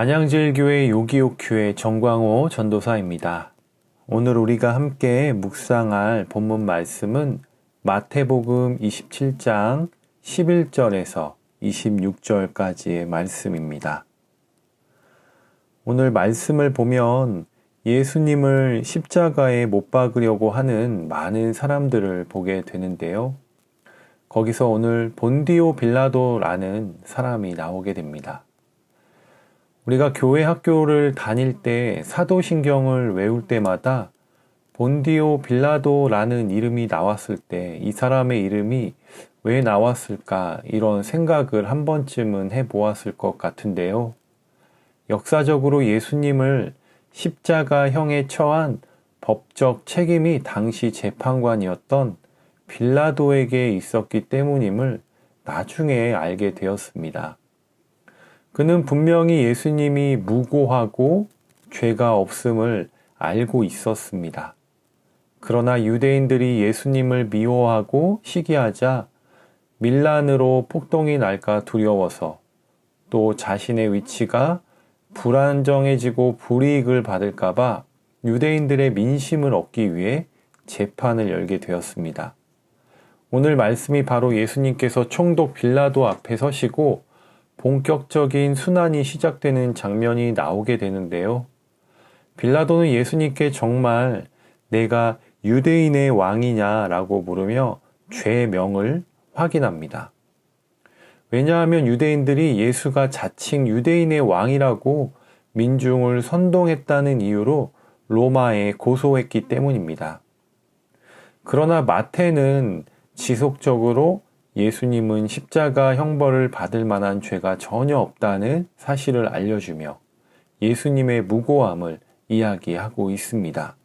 안양제일교회 요기요큐의 정광호 전도사입니다. 오늘 우리가 함께 묵상할 본문 말씀은 마태복음 27장 11절에서 26절까지의 말씀입니다. 오늘 말씀을 보면 예수님을 십자가에 못 박으려고 하는 많은 사람들을 보게 되는데요. 거기서 오늘 본디오 빌라도라는 사람이 나오게 됩니다. 우리가 교회 학교를 다닐 때 사도신경을 외울 때마다 본디오 빌라도라는 이름이 나왔을 때 이 사람의 이름이 왜 나왔을까 이런 생각을 한 번쯤은 해보았을 것 같은데요. 역사적으로 예수님을 십자가형에 처한 법적 책임이 당시 재판관이었던 빌라도에게 있었기 때문임을 나중에 알게 되었습니다. 그는 분명히 예수님이 무고하고 죄가 없음을 알고 있었습니다. 그러나 유대인들이 예수님을 미워하고 시기하자 밀란으로 폭동이 날까 두려워서 또 자신의 위치가 불안정해지고 불이익을 받을까봐 유대인들의 민심을 얻기 위해 재판을 열게 되었습니다. 오늘 말씀이 바로 예수님께서 총독 빌라도 앞에 서시고 본격적인 순환이 시작되는 장면이 나오게 되는데요. 빌라도는 예수님께 정말 내가 유대인의 왕이냐라고 물으며 죄명을 확인합니다. 왜냐하면 유대인들이 예수가 자칭 유대인의 왕이라고 민중을 선동했다는 이유로 로마에 고소했기 때문입니다. 그러나 마태는 지속적으로 예수님은 십자가 형벌을 받을 만한 죄가 전혀 없다는 사실을 알려주며 예수님의 무고함을 이야기하고 있습니다.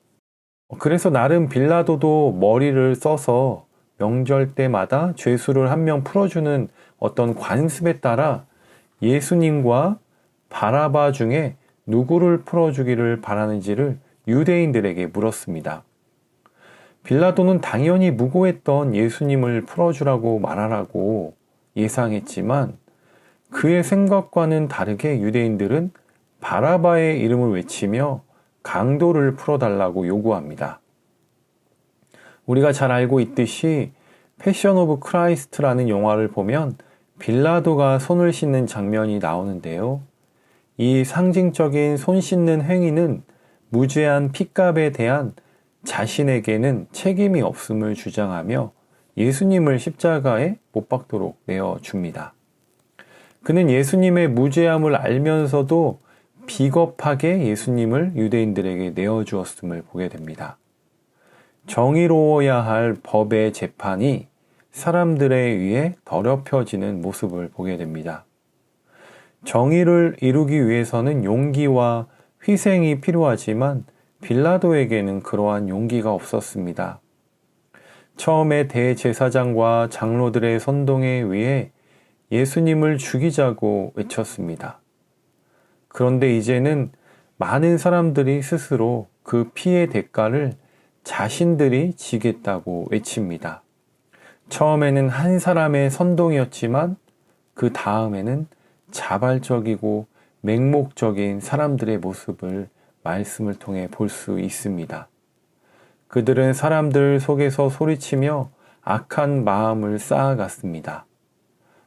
그래서 나름 빌라도도 머리를 써서 명절 때마다 죄수를 한 명 풀어주는 어떤 관습에 따라 예수님과 바라바 중에 누구를 풀어주기를 바라는지를 유대인들에게 물었습니다. 빌라도는 당연히 무고했던 예수님을 풀어주라고 말하라고 예상했지만 그의 생각과는 다르게 유대인들은 바라바의 이름을 외치며 강도를 풀어달라고 요구합니다. 우리가 잘 알고 있듯이 패션 오브 크라이스트라는 영화를 보면 빌라도가 손을 씻는 장면이 나오는데요. 이 상징적인 손 씻는 행위는 무죄한 핏값에 대한 자신에게는 책임이 없음을 주장하며 예수님을 십자가에 못 박도록 내어줍니다. 그는 예수님의 무죄함을 알면서도 비겁하게 예수님을 유대인들에게 내어주었음을 보게 됩니다. 정의로워야 할 법의 재판이 사람들에 의해 더럽혀지는 모습을 보게 됩니다. 정의를 이루기 위해서는 용기와 희생이 필요하지만 빌라도에게는 그러한 용기가 없었습니다. 처음에 대제사장과 장로들의 선동에 의해 예수님을 죽이자고 외쳤습니다. 그런데 이제는 많은 사람들이 스스로 그 피해 대가를 자신들이 지겠다고 외칩니다. 처음에는 한 사람의 선동이었지만 그 다음에는 자발적이고 맹목적인 사람들의 모습을 말씀을 통해 볼 수 있습니다. 그들은 사람들 속에서 소리치며 악한 마음을 쌓아갔습니다.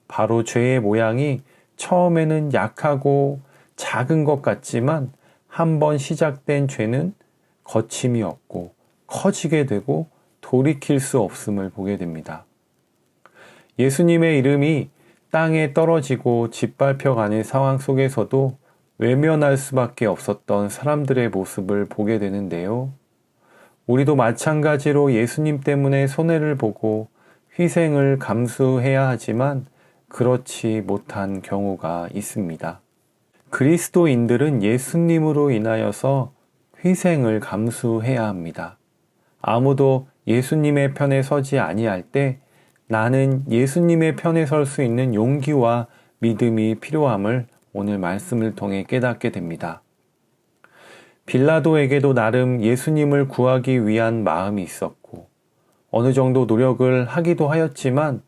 바로 죄의 모양이 처음에는 약하고 작은 것 같지만 한번 시작된 죄는 거침이 없고 커지게 되고 돌이킬 수 없음을 보게 됩니다. 예수님의 이름이 땅에 떨어지고 짓밟혀가는 상황 속에서도 외면할 수밖에 없었던 사람들의 모습을 보게 되는데요. 우리도 마찬가지로 예수님 때문에 손해를 보고 희생을 감수해야 하지만 그렇지 못한 경우가 있습니다. 그리스도인들은 예수님으로 인하여서 희생을 감수해야 합니다. 아무도 예수님의 편에 서지 아니할 때 나는 예수님의 편에 설 수 있는 용기와 믿음이 필요함을 오늘 말씀을 통해 깨닫게 됩니다. 빌라도에게도 나름 예수님을 구하기 위한 마음이 있었고 어느 정도 노력을 하기도 하였지만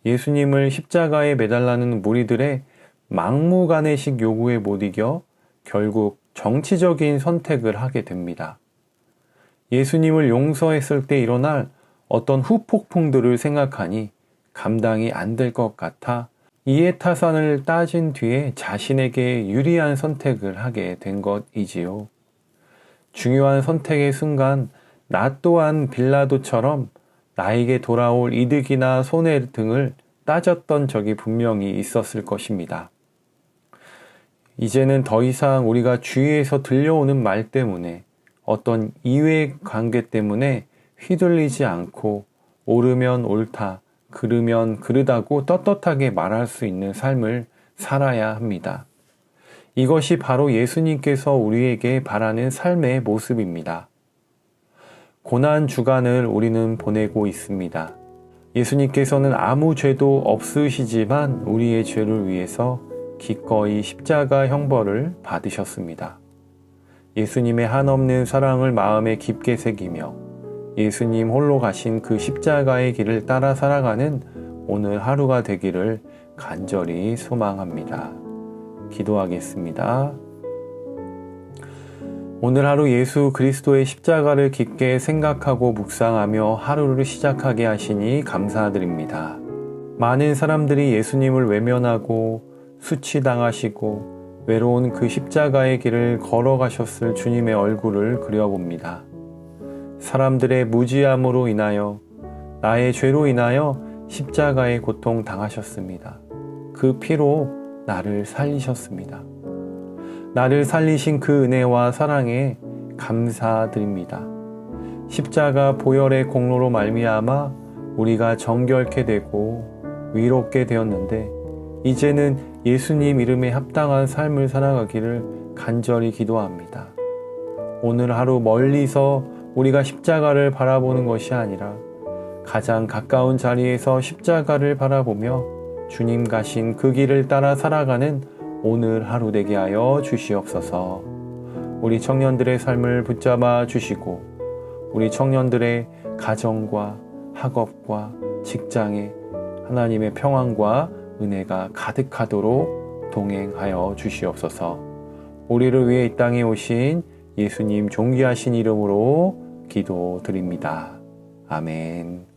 예수님을 십자가에 매달라는 무리들의 막무가내식 요구에 못 이겨 결국 정치적인 선택을 하게 됩니다. 예수님을 용서했을 때 일어날 어떤 후폭풍들을 생각하니 감당이 안 될 것 같아 이해타산을 따진 뒤에 자신에게 유리한 선택을 하게 된 것이지요. 중요한 선택의 순간 나 또한 빌라도처럼 나에게 돌아올 이득이나 손해 등을 따졌던 적이 분명히 있었을 것입니다. 이제는 더 이상 우리가 주위에서 들려오는 말 때문에 어떤 이해관계 때문에 휘둘리지 않고 옳으면 옳다, 그르면 그르다고 떳떳하게 말할 수 있는 삶을 살아야 합니다. 이것이 바로 예수님께서 우리에게 바라는 삶의 모습입니다. 고난 주간을 우리는 보내고 있습니다. 예수님께서는 아무 죄도 없으시지만 우리의 죄를 위해서 기꺼이 십자가 형벌을 받으셨습니다. 예수님의 한없는 사랑을 마음에 깊게 새기며 예수님 홀로 가신 그 십자가의 길을 따라 살아가는 오늘 하루가 되기를 간절히 소망합니다. 기도하겠습니다. 오늘 하루 예수 그리스도의 십자가를 깊게 생각하고 묵상하며 하루를 시작하게 하시니 감사드립니다. 많은 사람들이 예수님을 외면하고 수치당하시고 외로운 그 십자가의 길을 걸어가셨을 주님의 얼굴을 그려봅니다. 사람들의 무지함으로 인하여 나의 죄로 인하여 십자가의 고통 당하셨습니다. 그 피로 나를 살리셨습니다. 나를 살리신 그 은혜와 사랑에 감사드립니다. 십자가 보혈의 공로로 말미암아 우리가 정결케 되고 위롭게 되었는데 이제는 예수님 이름에 합당한 삶을 살아가기를 간절히 기도합니다. 오늘 하루 멀리서 우리가 십자가를 바라보는 것이 아니라 가장 가까운 자리에서 십자가를 바라보며 주님 가신 그 길을 따라 살아가는 오늘 하루 되게 하여 주시옵소서. 우리 청년들의 삶을 붙잡아 주시고 우리 청년들의 가정과 학업과 직장에 하나님의 평안과 은혜가 가득하도록 동행하여 주시옵소서. 우리를 위해 이 땅에 오신 예수님 존귀하신 이름으로 기도드립니다. 아멘.